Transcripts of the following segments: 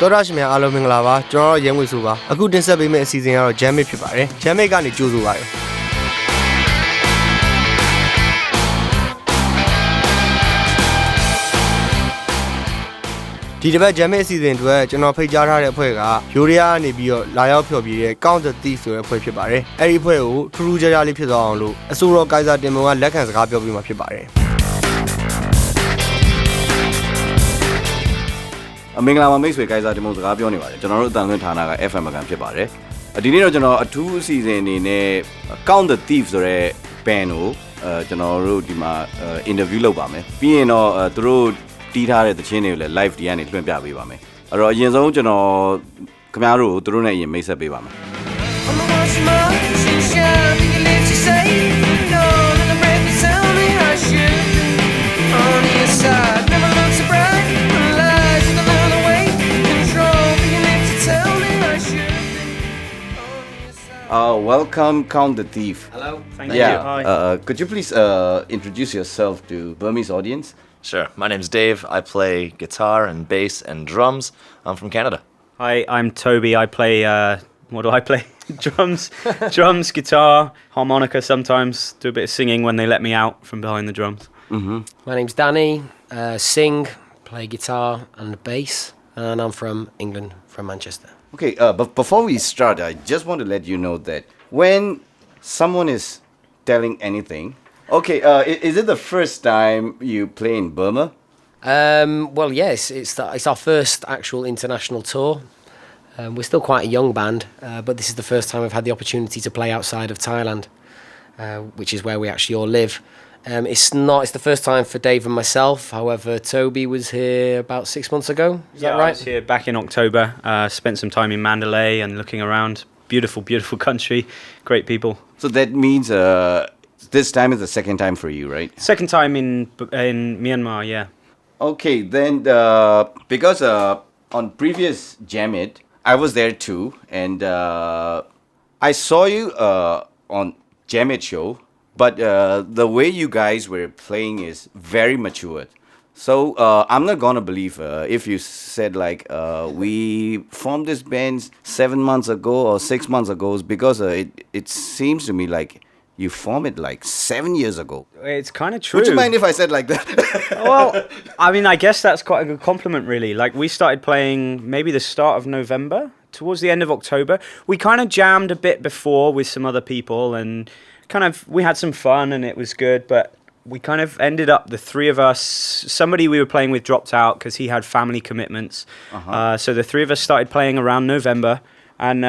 တော်ရရှိမြအားလုံးမင်္ဂလာပါကျွန်တော်ရဲငွေဆိုပါအခုတင်ဆက်ပေးမယ့်အစီအစဉ်ကတော့ Jam Mix ဖြစ်ပါတယ် Jam Mix ကနေကြိုးဆိုပါရစေဒီတစ်ပတ် Jam Mix အစီအစဉ်တွေကျွန်တော်ဖိတ်ကြားထားတဲ့အဖွဲ့ကယိုရီးယားကနေပြီးတော့လာရောက်ဖျော်ဖြေတဲ့ Count the Thief ဆိုတဲ့အဖွဲ့ဖြစ်ပါတယ်အဲ့ဒီအဖွဲ့ကိုထူးထူးခြားခြားလေးဖြစ်သွားအောင်လို့အဆိုတော်ကိုင်ဆာတင်မွန်ကလက်ခံစကားပြောပြီးမှဖြစ်ပါတယ်မင်္ဂလာပါမိတ်ဆွေကိုင်ဆာတင်မွန်စကားပြောနေပါတယ်ကျွန်တော်တို့အတန်သွင်းဌာနက FM ကန်ဖြစ်ပါတယ်ဒီနေ့တော့ကျွန်တော်အထူးအစီအစဉ်အနေနဲ့ Count the Thief ဆိုတဲ့ band ကိုကျွန်တော်တို့ဒီမှာ interview လုပ်ပါမယ်ပြီးရင်တော့သူတို့တီးထားတဲ့သချင်းတွေကိုလည်း live ဒီကနေလွှင့်ပြပေးပါမယ်အဲ့တော့အရင်ဆုံးကျွန်တော်ခင်ဗျားတို့သူတို့နဲ့အရင်မိတ်ဆက်ပေးပါမယ်Welcome, Count the Thief. Hello, thank you. Hi. Could you please introduce yourself to Burmese audience? Sure. My name's Dave. I play guitar and bass and drums. I'm from Canada. Hi, I'm Toby. I play, what do I play? drums, guitar, harmonica sometimes. Do a bit of singing when they let me out from behind the drums. Mm-hmm. My name's Danny. Sing, play guitar and bass. And I'm from England, from Manchester. Okay, but before we start, I just want to let you know that when someone is telling anything, okay, is it the first time you play in Burma? Well, yes, it's our first actual international tour. We're still quite a young band, but this is the first time we've had the opportunity to play outside of Thailand, which is where we actually all live. It's the first time for Dave and myself. However, Toby was here about 6 months ago. Is that right? I was here back in October. Spent some time in Mandalay and looking around. Beautiful, beautiful country. Great people. So that means this time is the second time for you, right? Second time in Myanmar, yeah. Okay, then because on previous Jam It, I was there too, and I saw you on Jam It show. But the way you guys were playing is very matured. So I'm not gonna believe if you said like we formed this band 7 months ago or 6 months ago, because it seems to me like you formed it like 7 years ago. It's kind of true. Would you mind if I said like that? Well, I mean, I guess that's quite a good compliment, really. Like we started playing maybe the start of November, towards the end of October. We kind of jammed a bit before with some other people and we had some fun and it was good, but we kind of ended up, the three of us, somebody we were playing with dropped out because he had family commitments. So the three of us started playing around November and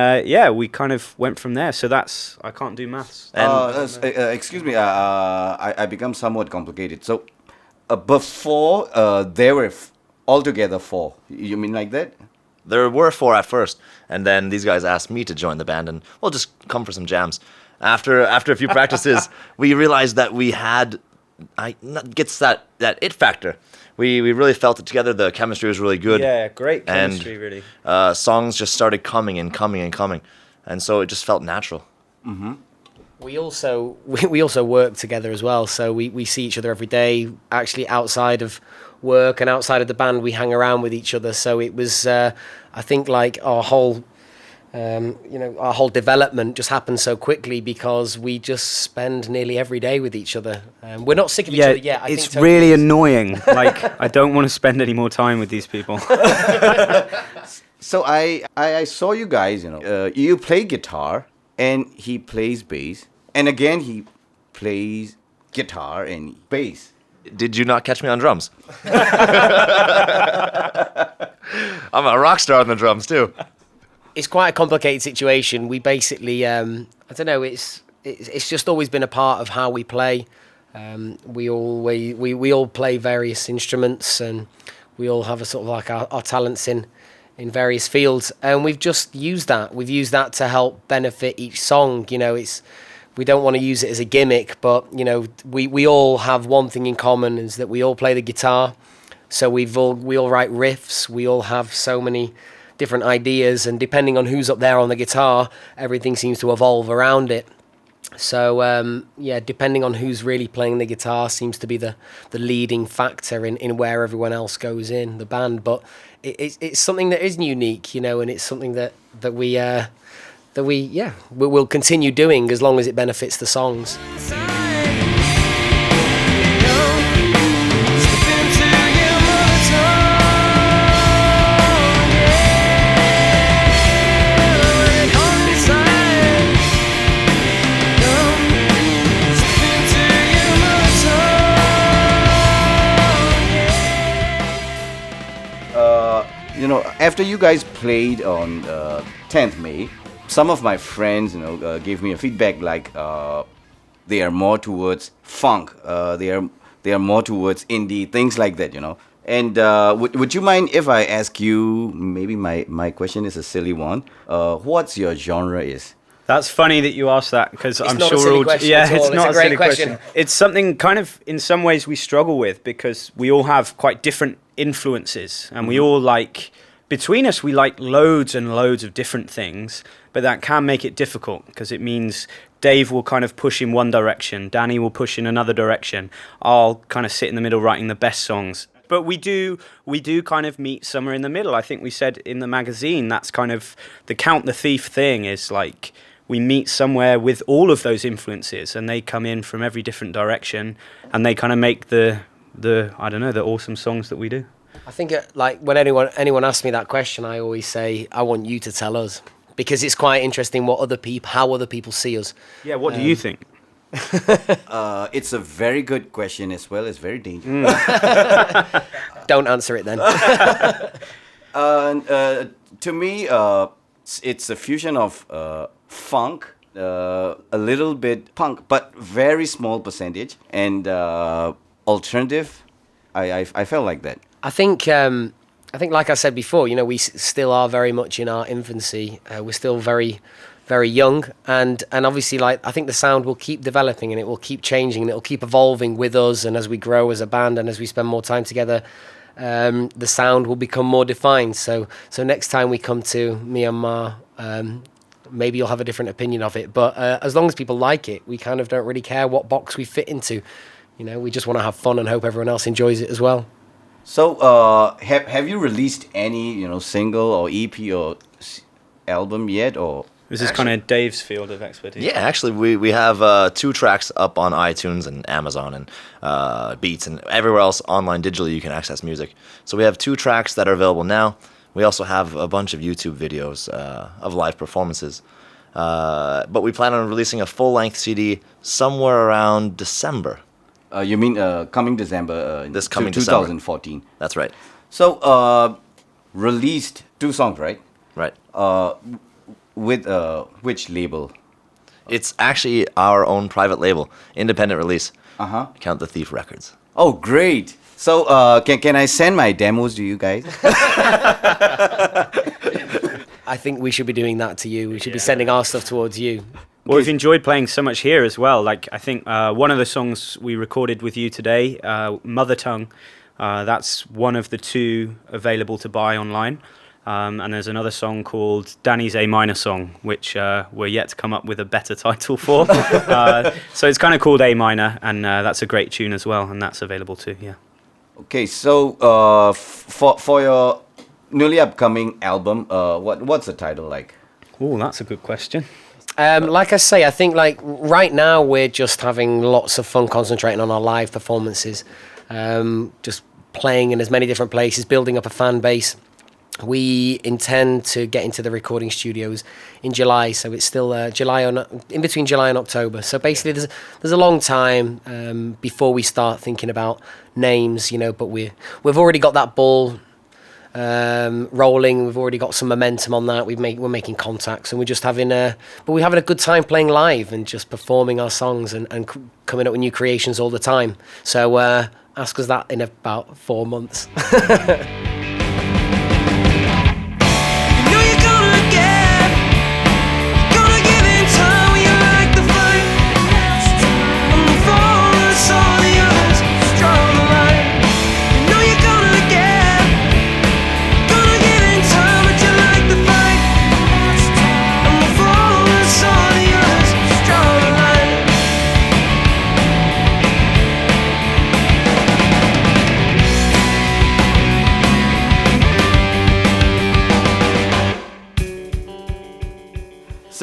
we kind of went from there. So I can't do maths. Excuse me, I become somewhat complicated. So before there were altogether 4, you mean like that? There were 4 at first, and then these guys asked me to join the band, and we'll just come for some jams. After a few practices, we realized that we had gets that it factor. We really felt it together. The chemistry was really good. Yeah, great chemistry, and, really. Songs just started coming, and so it just felt natural. Mm-hmm. We also work together as well. So we see each other every day. Actually, outside of work and outside of the band, we hang around with each other. So it was, I think, like our whole development just happened so quickly because we just spend nearly every day with each other. We're not sick of each other yet. It's really annoying. Like, I don't want to spend any more time with these people. So I saw you guys, you play guitar and he plays bass. And again, he plays guitar and bass. Did you not catch me on drums? I'm a rock star on the drums, too. It's quite a complicated situation. We basically, I don't know. It's just always been a part of how we play. We all play various instruments, and we all have a sort of like our talents in various fields, and we've just used that. We've used that to help benefit each song. We don't want to use it as a gimmick, but we all have one thing in common, is that we all play the guitar. So we all write riffs. We all have so many different ideas, and depending on who's up there on the guitar, everything seems to evolve around it. So yeah, depending on who's really playing the guitar seems to be the leading factor in where everyone else goes in the band. But it's something that is unique, you know, and it's something that we'll continue doing as long as it benefits the songs. You know, after you guys played on 10th May, some of my friends, you know, gave me a feedback like they are more towards funk, they are more towards indie, things like that, you know. And would you mind if I ask you, maybe my question is a silly one, what's your genre is? That's funny that you asked that, because I'm not a sure silly all question yeah, at all. it's not It's a a great silly question. question. It's something kind of in some ways we struggle with, because we all have quite different influences, and we all like, between us we like loads and loads of different things, but that can make it difficult, because it means Dave will kind of push in one direction, Danny will push in another direction, I'll kind of sit in the middle writing the best songs. But we do kind of meet somewhere in the middle. I think we said in the magazine, that's kind of the Count the Thief thing, is like we meet somewhere with all of those influences, and they come in from every different direction, and they kind of make the I don't know, the awesome songs that we do. I think like when anyone asks me that question, I always say I want you to tell us, because it's quite interesting how other people see us. Yeah, what do you think? It's a very good question as well. It's very dangerous. Don't answer it then. To me, it's a fusion of funk, a little bit punk, but very small percentage, and alternative. I felt like that. I think, like I said before, you know, we still are very much in our infancy. We're still very, very young, and obviously, like, I think the sound will keep developing, and it will keep changing, and it will keep evolving with us, and as we grow as a band, and as we spend more time together, the sound will become more defined. So next time we come to Myanmar, maybe you'll have a different opinion of it. But as long as people like it, we kind of don't really care what box we fit into. You know, we just want to have fun and hope everyone else enjoys it as well. So, have you released any, you know, single or EP or album yet, or? This is kind of Dave's field of expertise. Yeah, actually, we have 2 tracks up on iTunes and Amazon and Beats and everywhere else online digitally you can access music. So we have 2 tracks that are available now. We also have a bunch of YouTube videos of live performances. But we plan on releasing a full-length CD somewhere around December. You mean coming December? This coming 2014. December. That's right. So, released 2 songs, right? Right. With which label? It's actually our own private label, independent release. Uh-huh. Count the Thief Records. Oh, great. So, can I send my demos to you guys? I think we should be doing that to you. We should be sending our stuff towards you. Well, we've enjoyed playing so much here as well. Like, I think one of the songs we recorded with you today, Mother Tongue, that's one of the 2 available to buy online. And there's another song called Danny's A Minor Song, which we're yet to come up with a better title for. So it's kind of called A Minor, and that's a great tune as well, and that's available too, yeah. Okay, so for your newly upcoming album, what's the title like? Oh, that's a good question. Like I say, I think like right now we're just having lots of fun concentrating on our live performances, just playing in as many different places, building up a fan base. We intend to get into the recording studios in July, so it's still in between July and October. So basically, there's a long time before we start thinking about names, you know. But we've already got that ball rolling. We've already got some momentum on that. We're making contacts, and we're just having a good time playing live and just performing our songs and coming up with new creations all the time. So ask us that in about 4 months.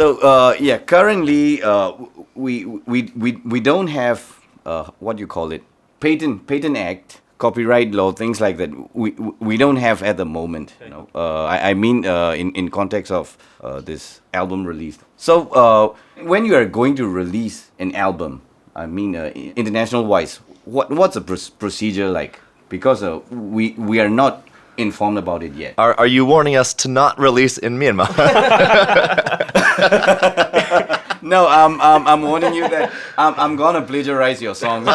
So yeah, currently we don't have what you call it, patent act, copyright law, things like that. We don't have at the moment. You know, I mean in context of this album release. So when you are going to release an album, I mean international wise, what's the procedure like? Because we are not informed about it yet. Are you warning us to not release in Myanmar? No, I'm warning you that I'm gonna plagiarize your songs.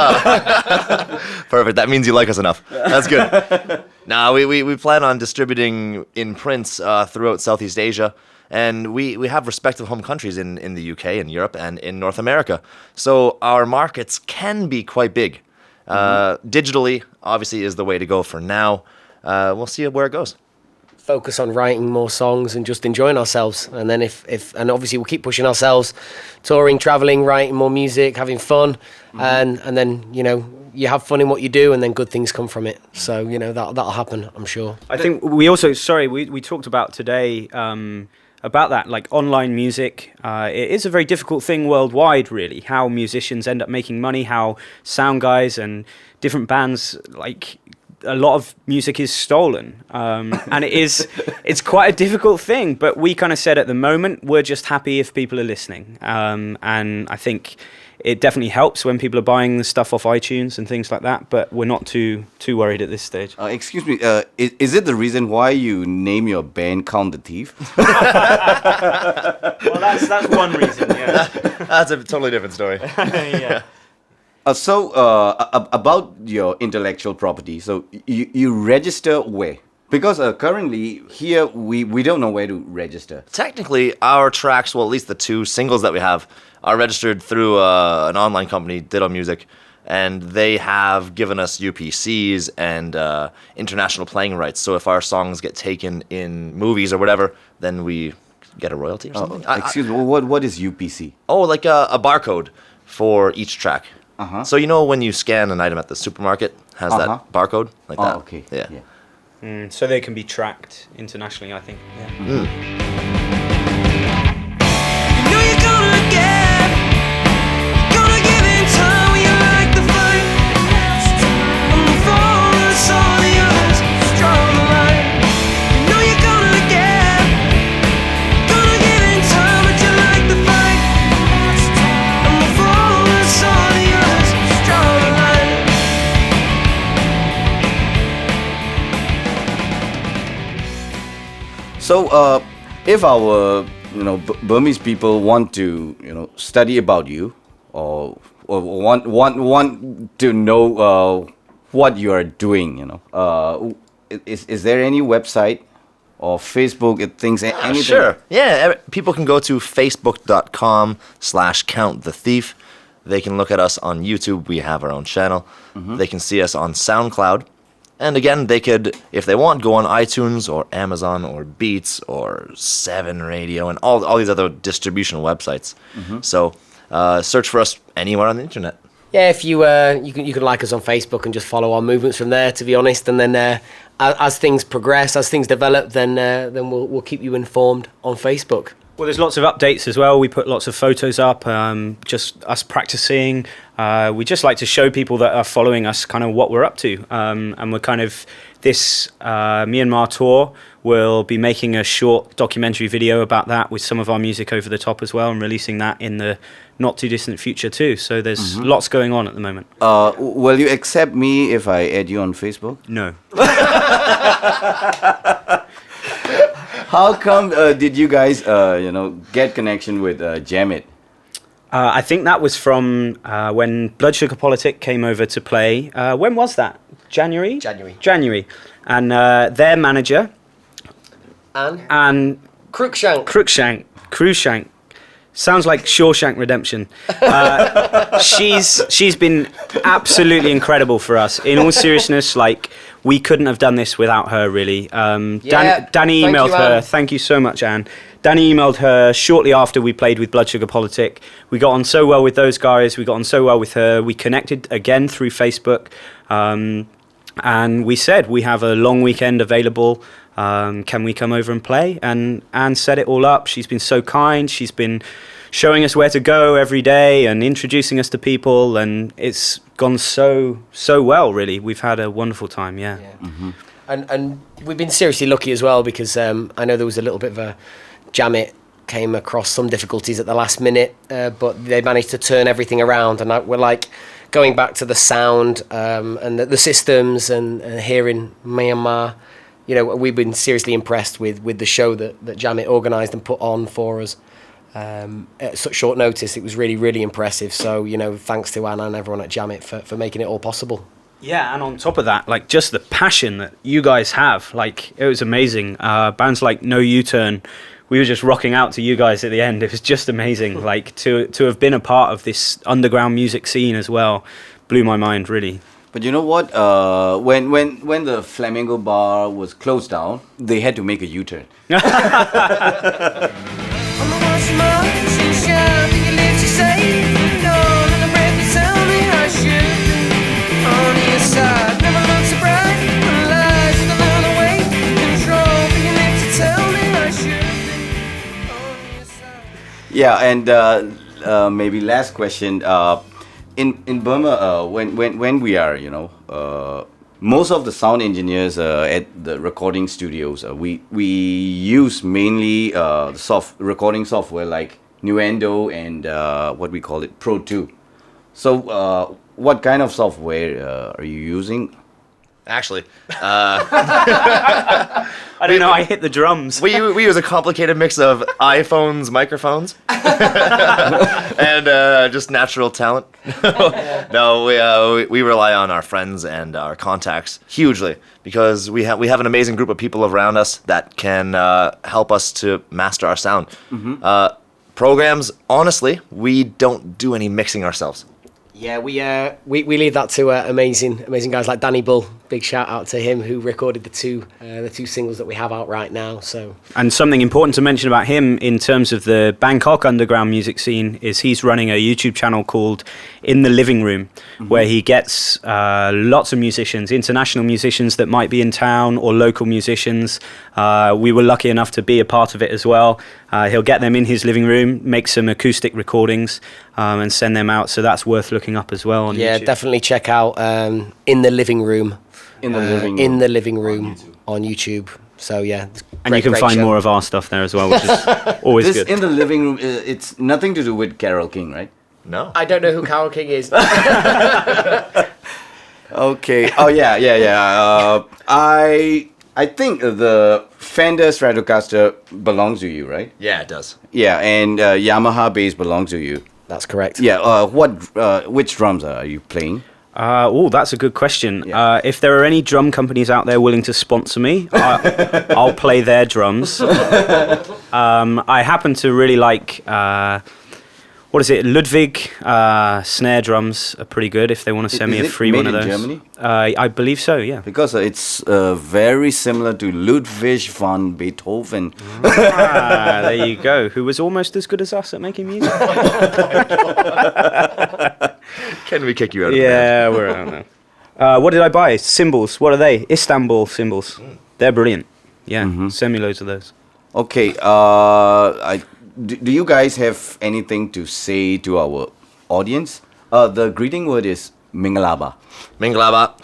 Perfect. That means you like us enough. That's good. Now we plan on distributing in prints throughout Southeast Asia, and we have respective home countries in the UK and Europe and in North America. So our markets can be quite big. Digitally, obviously, is the way to go for now. We'll see where it goes. Focus on writing more songs and just enjoying ourselves, and then if and obviously we'll keep pushing ourselves, touring, traveling, writing more music, having fun, and then you have fun in what you do, and then good things come from it. So that'll happen, I'm sure. I think we also we talked about today about that, like online music. It is a very difficult thing worldwide, really, how musicians end up making money, how sound guys and different bands, like, a lot of music is stolen, and it's quite a difficult thing. But we kind of said at the moment we're just happy if people are listening, and I think it definitely helps when people are buying the stuff off iTunes and things like that. But we're not too worried at this stage. Excuse me, is it the reason why you name your band Count the Thief? Well, that's one reason. Yeah, That's a totally different story. yeah. So about your intellectual property, so you register where? Because currently here we don't know where to register. Technically, our tracks, well, at least the 2 singles that we have, are registered through an online company, Ditto Music, and they have given us UPCs and international playing rights. So if our songs get taken in movies or whatever, then we get a royalty or something. Excuse me, what is UPC? Oh, like a barcode for each track. Uh-huh. So when you scan an item at the supermarket, has that barcode like that? Oh, okay. Yeah. So they can be tracked internationally, I think. Yeah. So if our Burmese people want to study about you, or want to know what you are doing, is there any website or Facebook things, anything? Sure. Yeah, people can go to facebook.com/countthethief. They can look at us on YouTube. We have our own channel. They can see us on SoundCloud. And again, they could, if they want, go on iTunes or Amazon or Beats or 7 Radio and all these other distribution websites. So search for us anywhere on the internet. Yeah, if you can like us on Facebook and just follow our movements from there, to be honest. And then as things progress, as things develop, then we'll keep you informed on Facebook. Well, there's lots of updates as well. We put lots of photos up, just us practicing. We just like to show people that are following us kind of what we're up to. And we're kind of, this Myanmar tour, we'll be making a short documentary video about that with some of our music over the top as well, and releasing that in the not too distant future too. So there's lots going on at the moment. Will you accept me if I add you on Facebook? No. How come did you guys get connection with Jamit? I think that was from when Blood Sugar Politic came over to play. When was that? January. And their manager and Cruikshank. Sounds like Shawshank Redemption. She's been absolutely incredible for us. In all seriousness, like, we couldn't have done this without her, really. Danny emailed her. Thank you so much, Anne. Danny emailed her shortly after we played with Blood Sugar Politic. We got on so well with those guys. We got on so well with her. We connected again through Facebook. And we said we have a long weekend available. Can we come over and play? And Anne set it all up. She's been so kind. She's been showing us where to go every day and introducing us to people, and it's gone so well, really. We've had a wonderful time, yeah. And we've been seriously lucky as well, because I know there was a little bit of a Jam It came across some difficulties at the last minute, but they managed to turn everything around, and we're like going back to the sound and the systems and hearing Myanmar. You know, we've been seriously impressed with the show that Jam It organised and put on for us. At such short notice, it was really, really impressive. So, you know, thanks to Anna and everyone at Jam It for making it all possible. Yeah, and on top of that, like, just the passion that you guys have, like, it was amazing. Bands like No U-Turn, we were just rocking out to you guys at the end. It was just amazing. Like, to have been a part of this underground music scene as well blew my mind, really. But you know what? When the Flamingo Bar was closed down, they had to make a U-turn. Yeah, and maybe last question. In Burma, when we are, you know, most of the sound engineers at the recording studios, we use mainly recording software like Nuendo and what we call it Pro 2. So, what kind of software are you using? Actually, I don't know, I hit the drums. we use a complicated mix of iPhones, microphones, and just natural talent. No, we rely on our friends and our contacts hugely, because we have an amazing group of people around us that can help us to master our sound. Programs, honestly, we don't do any mixing ourselves. Yeah, we leave that to amazing guys like Danny Bull. Big shout out to him, who recorded the two singles that we have out right now. So, and something important to mention about him in terms of the Bangkok underground music scene is he's running a YouTube channel called In the Living Room, where he gets lots of musicians, international musicians that might be in town, or local musicians. We were lucky enough to be a part of it as well. He'll get them in his living room, make some acoustic recordings, and send them out. So that's worth looking up as well on YouTube. Definitely check out In the Living Room. In the living room on YouTube. So yeah, and you can find more of our stuff there as well, which is always good. In the Living Room, it's nothing to do with Carole King, right? No. I don't know who Carole King is. Okay. Oh yeah. I think the Fender Stratocaster belongs to you, right? Yeah, it does. Yeah, and Yamaha bass belongs to you. That's correct. Yeah. Which drums are you playing? That's a good question. Yeah. If there are any drum companies out there willing to sponsor me, I'll play their drums. I happen to really like, Ludwig snare drums are pretty good if they want to send me a free one of those. Is it made in Germany? I believe so, yeah. Because it's very similar to Ludwig van Beethoven. There you go. Who was almost as good as us at making music. Can we kick you out of the band? Yeah, we're out now. What did I buy? Cymbals. What are they? Istanbul cymbals. They're brilliant. Yeah, send me loads of those. Okay. Do you guys have anything to say to our audience? The greeting word is Mingalaba. Mingalaba.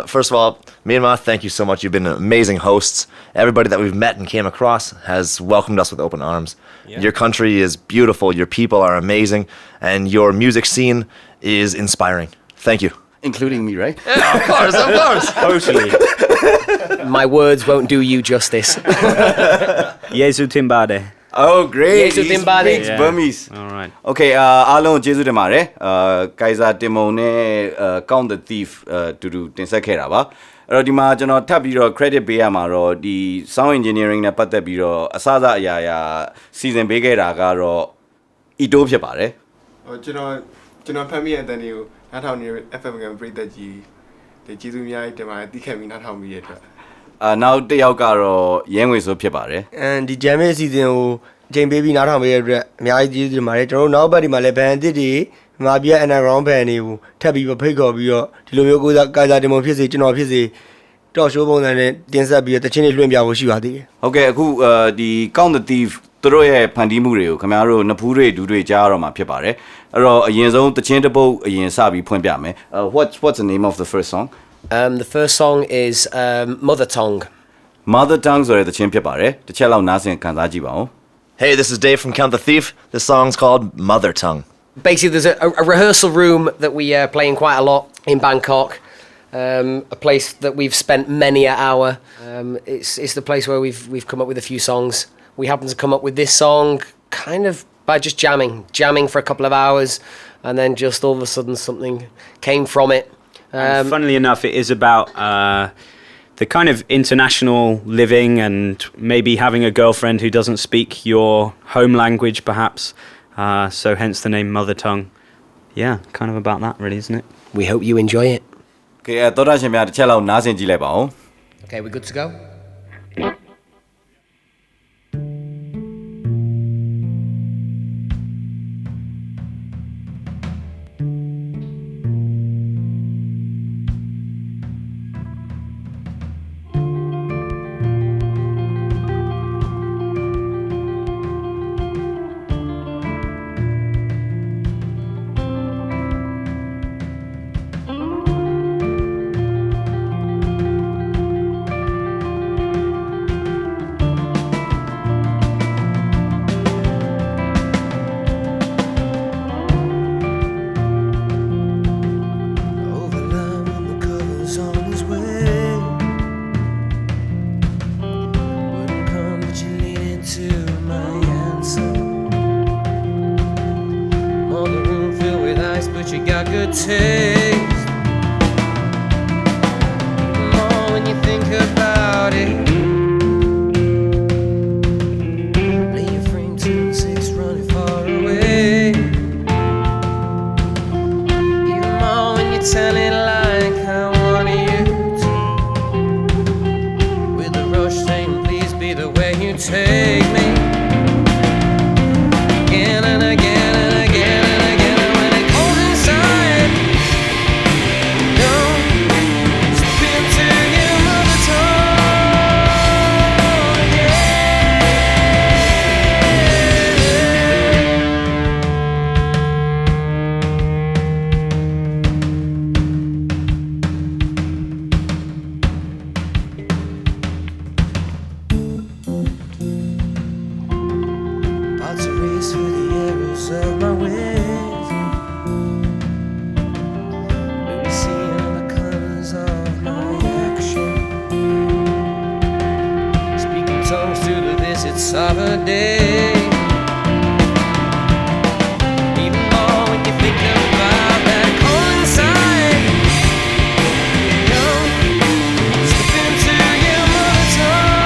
First of all, Myanmar, thank you so much. You've been amazing hosts. Everybody that we've met and came across has welcomed us with open arms. Yeah. Your country is beautiful. Your people are amazing. And your music scene is inspiring. Thank you. Including me, right? Yeah, of course. Totally. My words won't do you justice. Yesu Timbade. Oh, great. Yesu Timbade. Speaks Burmese. All right. Okay, အားလုံးကျေးဇူးတင်ပါတယ်။ Kaiser Timon နဲ့ Count the Thief တူတူတင်ဆက်ခဲ့တာပါ။အဲ့တော့ဒီမှာကျွန်တော်ထပ်ပြီးတော့ credit ပေးရမှာတော့ဒီ sound engineering နဲ့ပတ်သက်ပြီးတော့အစအရာစီစဉ်ပေးခဲ့တာကတော့ Ito ဖြစ်ပါတယ်။ ကျွန်တော်ဖမ်းမိတဲ့အတန်းတွေကိုနားထောင်နေတဲ့ FM ကပရိသတ်ကြီးတွေကျေးဇူးအများကြီးတင်ပါတယ်တီးခတ်ပြီးနားထောင်ပြီးရတဲ့အတွက်နောက်တစ်ယောက်ကတော့ရဲငွေဆိုဖြစ်ပါတယ်။ဒီ Jam It အစီအစဉ်ကိုအချိန်ပေးပြီးနားထောင်ပေးရတဲ့အတွက်အများကြီးကျေးဇူးတင်ပါတယ်ကျွန်တော်တို့နောက်ဘက်ဒီမှာလည်း band အသစ်တွေမြန်မာပြည် underground band တွေကိုထပ်ပြီးဖိတ်ခေါ်ပြီးတော့ဒီလိုမျိုးKaiser Timon ဖြစ်စေကျွန်တော်ဖြစ်စေ တော့ show ပုံစံနဲ့တင်ဆက်ပြီးတချင်းတွေလွှင့်ပြဖို့ရှိပါသေးတယ် ဟုတ်ကဲ့အခုဒီ Count the Thief သူတို့ရဲ့ဖန်တီးမှုတွေကိုခင်ဗျားတို့နှစ်ဖူးတွေဒူးတွေကြားရတော့မှာဖြစ်ပါတယ်အဲ့တော့အရင်ဆုံးတချင်းတစ်ပုတ်အရင်စပြီးဖွင့်ပြမယ် what's the name of the first song The first song is Mother Tongue. Mother Tongue ဆိုတဲ့တချင်းဖြစ်ပါတယ်တစ်ချက်လောက်နားဆင်ခံစားကြည့်ပါဦး Hey, this is Dave from Count the Thief. This song's called Mother Tongue. Basically, there's a rehearsal room that we play in quite a lot in Bangkok. A place that we've spent many an hour. It's the place where we've come up with a few songs. We happened to come up with this song kind of by just jamming for a couple of hours, and then just all of a sudden something came from it. Funnily enough, it is about the kind of international living and maybe having a girlfriend who doesn't speak your home language, perhaps. So hence the name Mother Tongue. Yeah, kind of about that, really, isn't it? We hope you enjoy it. ကဲတော်တာရှင်များတစ်ချက်လောက်နားဆင်ကြည့်လိုက်ပါဦး Okay, we're good to go. You got good taste. More when you think about it. Lay your frame 2-6 running far away. Even more when you tell it like I wanted you to. With a rush saying please be the way you take me. Again and again and again and again. And when it goes inside, don't slip into your mother tongue. About to race through the arrows of my wings. Maybe seeing the colors of my action. Speaking tongues to the visits of a day. Even more when you think about that cold inside. Don't slip into your mother tongue.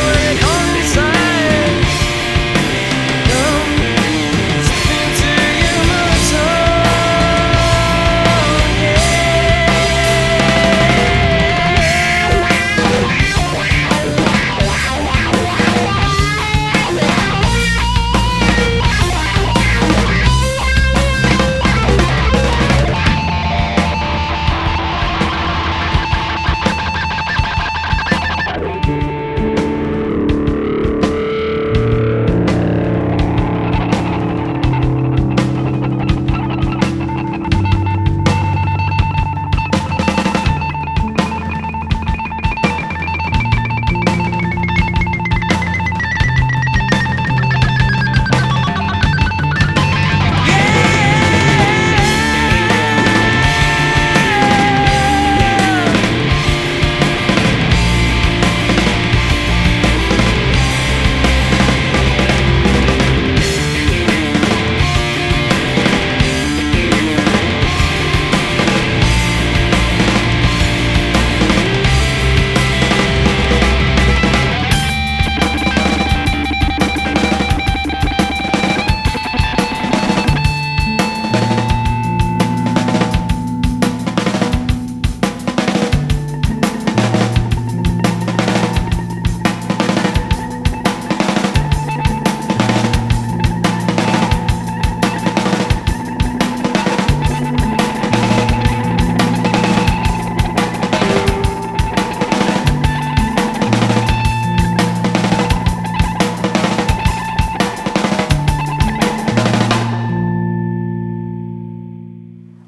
When it cold inside, don't slip into your mother tongue.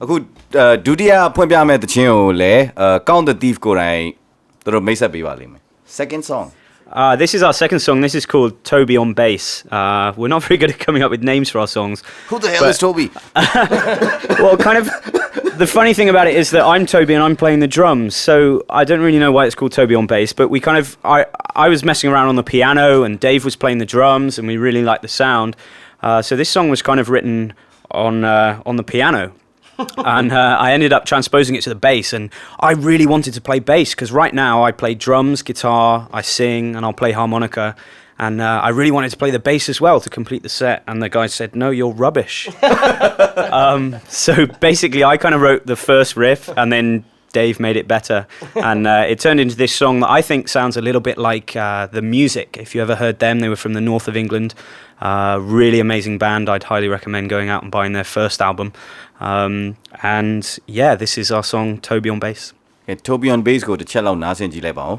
အခုဒုတိယဖွင့်ပြမဲ့တခြင်းကိုလည်း Count the Thief ကိုယ်တိုင်သူတို့မိတ်ဆက်ပေးပါလိမ့်မယ် Second song This is our second song. This is called Toby on Bass. We're not very good at coming up with names for our songs. Who the hell is Toby? Well, kind of. The funny thing about it is that I'm Toby and I'm playing the drums, so I don't really know why it's called Toby on Bass. But we kind of, I was messing around on the piano and Dave was playing the drums, and we really liked the sound. So this song was kind of written on the piano. And I ended up transposing it to the bass, and I really wanted to play bass because right now I play drums, guitar, I sing, and I'll play harmonica, and I really wanted to play the bass as well to complete the set, and the guy said, no, you're rubbish. So basically I kind of wrote the first riff, and then Dave made it better, and it turned into this song that I think sounds a little bit like The Music. If you ever heard them, they were from the north of England. Really amazing band. I'd highly recommend going out and buying their first album. And yeah, this is our song Toby on Bass. Toby on Bass ကိုတစ်ချက်လောက်နားဆင်ကြည့်လိုက်ပါဦး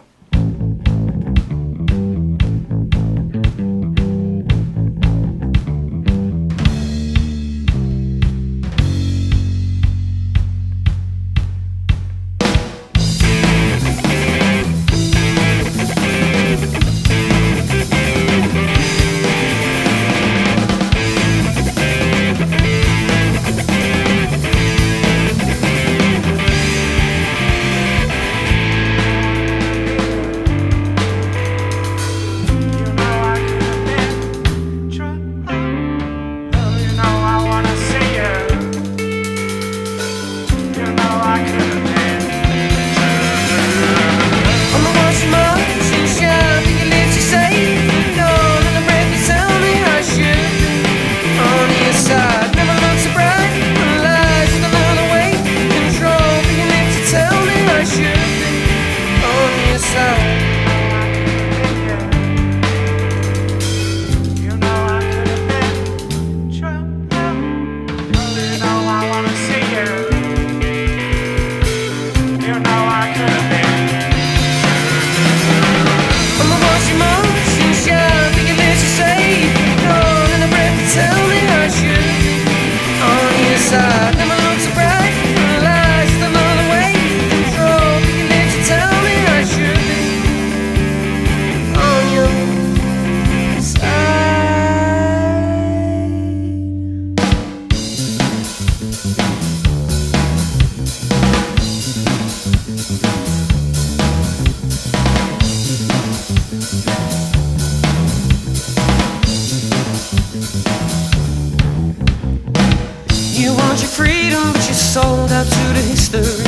sold out to the history.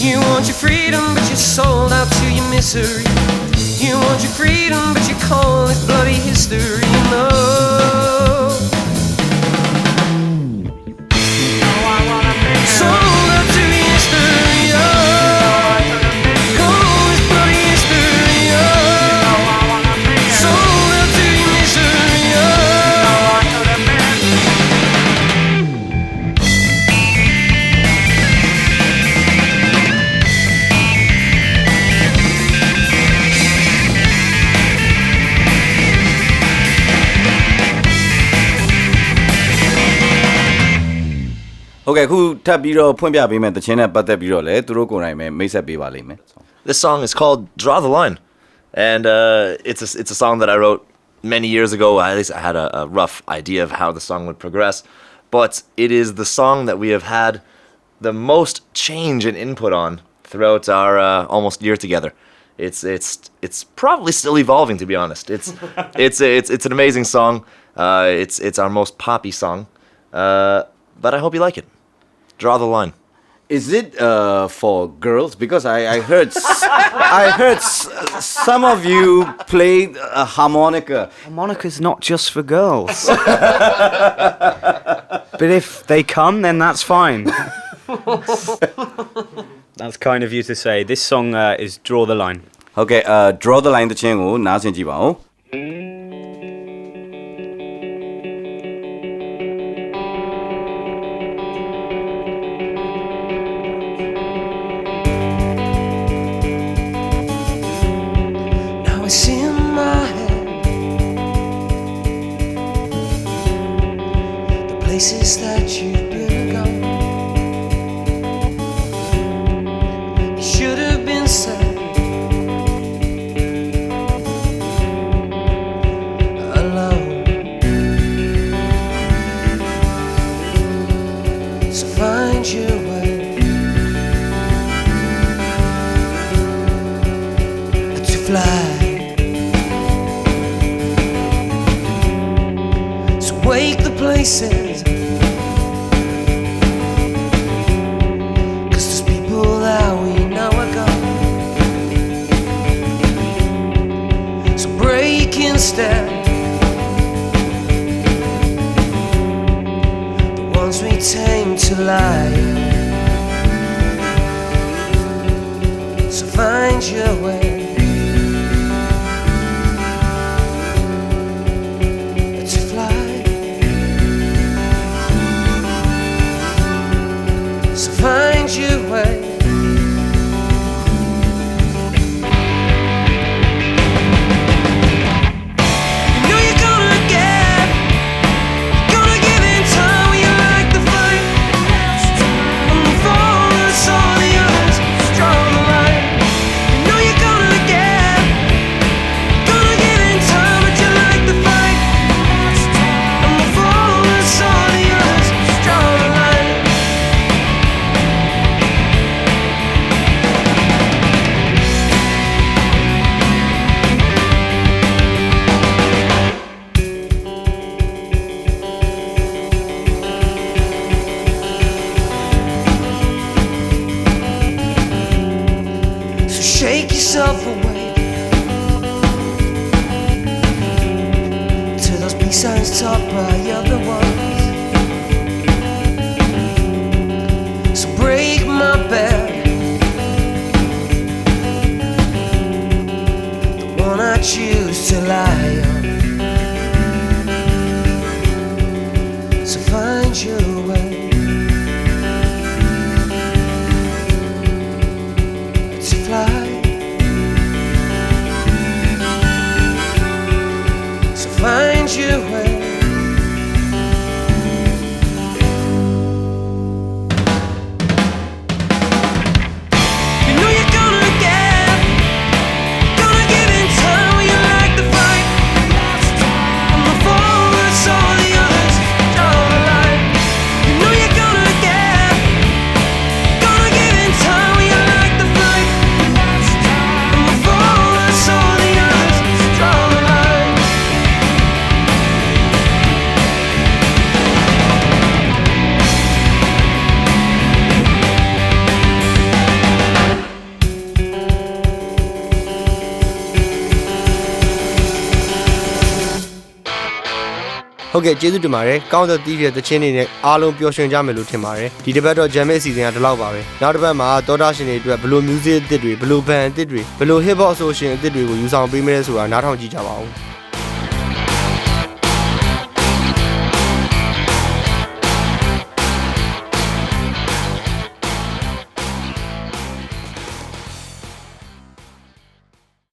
You want your freedom, but you're sold out to your misery. You want your freedom, but you call it bloody history. No. Sold out to your history. Oh. Call it bloody history. Oh. Sold out to your misery. Oh. Okay, အခုထပ်ပြီးတော့ဖွင့်ပြပေးမယ်တခြင်းနဲ့ပတ်သက်ပြီးတော့လည်းသူတို့ကိုယ်တိုင်ပဲမိတ်ဆက်ပေးပါလိမ့်မယ် This song is called Draw the Line, and it's a song that I wrote many years ago. At least I had a rough idea of how the song would progress, but it is the song that we have had the most change and input on throughout our almost year together. It's probably still evolving, to be honest. It's an amazing song. It's our most poppy song, but I hope you like it. Draw the line. Is it for girls? Because I heard some of you played a harmonica. Harmonica's not just for girls. But if they come, then that's fine. That's kind of you to say. This song is Draw the Line. Okay, Draw the Line တခြင်းကိုနားဆင်ကြည့်ပါဦး It's in my head, the places that you've been and gone. fly. So wake the places, 'cause there's people that we know are gone. So break instead the ones we tame to lie. So find your way to fly. So find your way. You know you're gonna give in time when you like the fight. And the falls all the others draw the line. You know you're gonna give in time, but you like the fight. And the falls all the others draw the line. So shake yourself awake to those peace signs taught by other ones. So break my bed, the one I choose to lie on. So find your way to fly. So find your way. You know you're gonna give in time when you like the fight. And the falls all the others draw the line. You know you're gonna give in time when you like the fight. And the falls all the others draw the line.ဟုတ်ကဲ့ကျေးဇူးတင်ပါတယ်ကောင်းတဲ့တီးတဲ့တခြင်းတွေနဲ့အားလုံးပျော်ရွှင်ကြမယ်လို့ထင်ပါတယ်ဒီတစ်ပတ်တော့ jam အစီအစဉ်ကဒီလောက်ပါပဲနောက်တစ်ပတ်မှာသောတာရှင်တွေအတွက်ဘယ်လို music အသစ်တွေဘယ်လို band အသစ်တွေဘယ်လို hip hop association အသစ်တွေကိုယူဆောင်ပေးမလဲဆိုတာနားထောင်ကြည့်ကြပါဦး